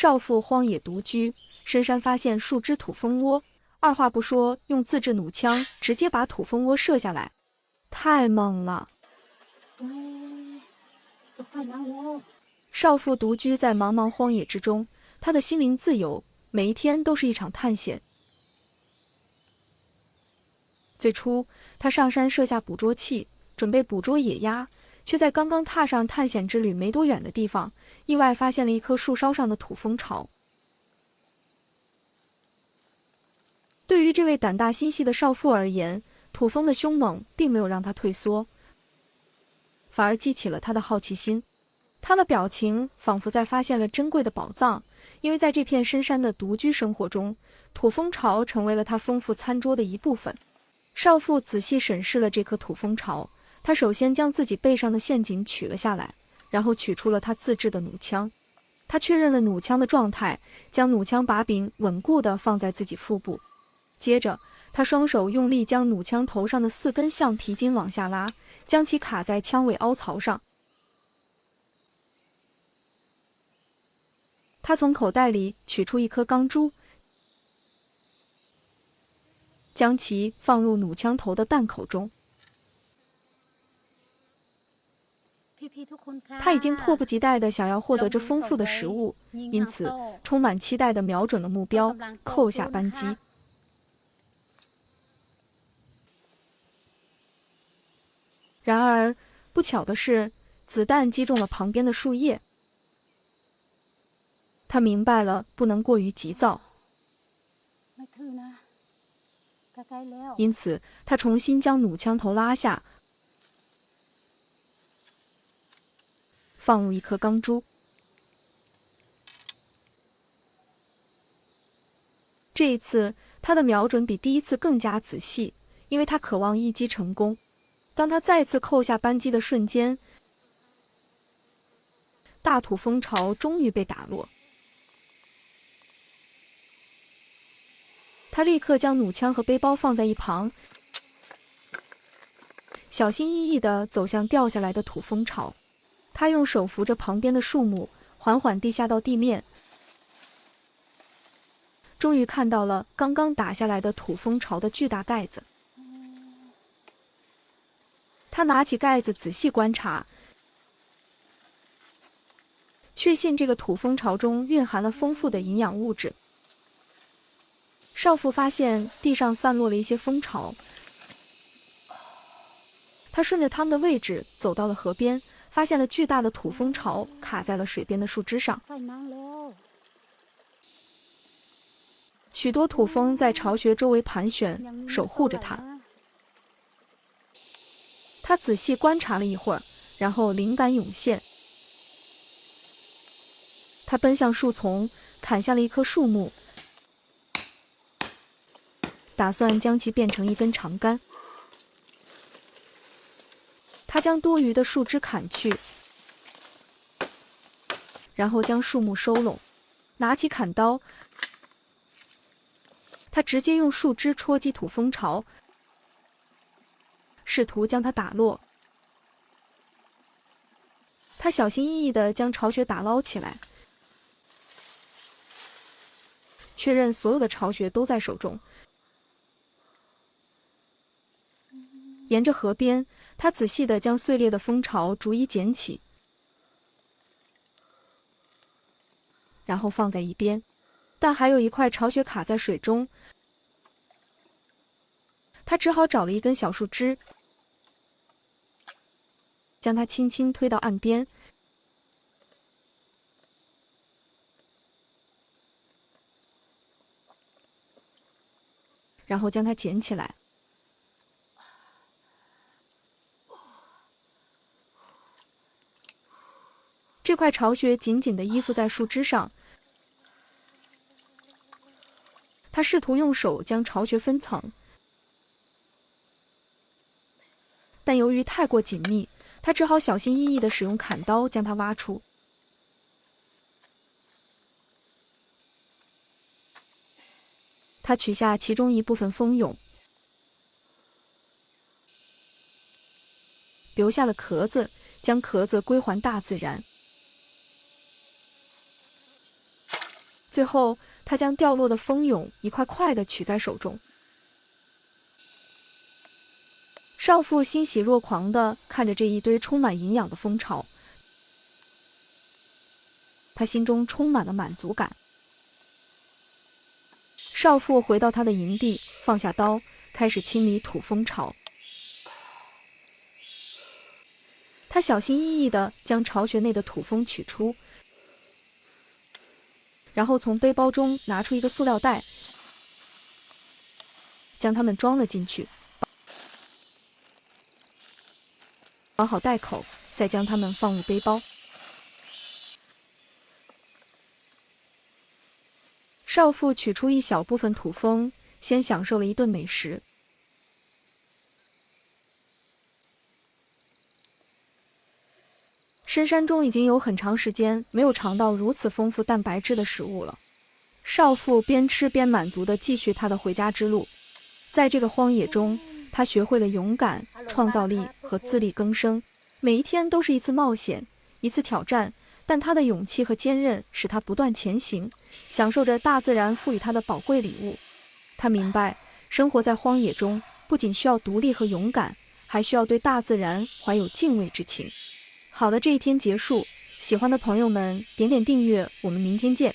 少妇荒野独居，深山发现树枝土蜂窝，二话不说，用自制弩枪直接把土蜂窝射下来，太猛了！少妇独居在茫茫荒野之中，她的心灵自由，每一天都是一场探险。最初，她上山设下捕捉器，准备捕捉野鸭，却在刚刚踏上探险之旅没多远的地方，意外发现了一棵树梢上的土蜂巢。对于这位胆大心细的少妇而言，土蜂的凶猛并没有让她退缩，反而激起了她的好奇心。她的表情仿佛在发现了珍贵的宝藏，因为在这片深山的独居生活中，土蜂巢成为了她丰富餐桌的一部分。少妇仔细审视了这棵土蜂巢，她首先将自己背上的陷阱取了下来，然后取出了她自制的弩枪。她确认了弩枪的状态，将弩枪把柄稳固地放在自己腹部。接着，她双手用力将弩枪头上的4根橡皮筋往下拉，将其卡在枪尾凹槽上。她从口袋里取出一颗钢珠，将其放入弩枪头的弹口中。他已经迫不及待地想要获得这丰富的食物，因此充满期待地瞄准了目标，扣下扳机。然而，不巧的是，子弹击中了旁边的树叶。他明白了，不能过于急躁，因此他重新将弩枪头拉下，放入一颗钢珠。这一次，他的瞄准比第一次更加仔细，因为他渴望一击成功。当他再次扣下扳机的瞬间，大土蜂巢终于被打落。他立刻将弩枪和背包放在一旁，小心翼翼地走向掉下来的土蜂巢。他用手扶着旁边的树木，缓缓地下到地面，终于看到了刚刚打下来的土蜂巢的巨大盖子。他拿起盖子仔细观察，确信这个土蜂巢中蕴含了丰富的营养物质。少妇发现地上散落了一些蜂巢，他顺着它们的位置走到了河边，发现了巨大的土蜂巢卡在了水边的树枝上。许多土蜂在巢穴周围盘旋，守护着它。他仔细观察了一会儿，然后灵感涌现，他奔向树丛，砍下了一棵树木，打算将其变成一根长杆。他将多余的树枝砍去，然后将树木收拢，拿起砍刀，他直接用树枝戳击土蜂巢，试图将它打落。他小心翼翼地将巢穴打捞起来，确认所有的巢穴都在手中。沿着河边，他仔细地将碎裂的蜂巢逐一捡起，然后放在一边。但还有一块巢穴卡在水中，他只好找了一根小树枝，将它轻轻推到岸边，然后将它捡起来。这块巢穴紧紧地依附在树枝上，他试图用手将巢穴分层，但由于太过紧密，他只好小心翼翼地使用砍刀将它挖出。他取下其中一部分蜂蛹，留下了壳子，将壳子归还大自然。最后，他将掉落的蜂蛹一块块地取在手中。少妇欣喜若狂地看着这一堆充满营养的蜂巢，他心中充满了满足感。少妇回到他的营地，放下刀，开始清理土蜂巢。他小心翼翼地将巢穴内的土蜂取出，然后从背包中拿出一个塑料袋，将它们装了进去，绑好袋口，再将它们放入背包。少妇取出一小部分土蜂，先享受了一顿美食。深山中已经有很长时间没有尝到如此丰富蛋白质的食物了。少妇边吃边满足地继续她的回家之路。在这个荒野中，她学会了勇敢、创造力和自力更生。每一天都是一次冒险，一次挑战，但她的勇气和坚韧使她不断前行，享受着大自然赋予她的宝贵礼物。她明白，生活在荒野中不仅需要独立和勇敢，还需要对大自然怀有敬畏之情。好了，这一天结束，喜欢的朋友们点点订阅，我们明天见。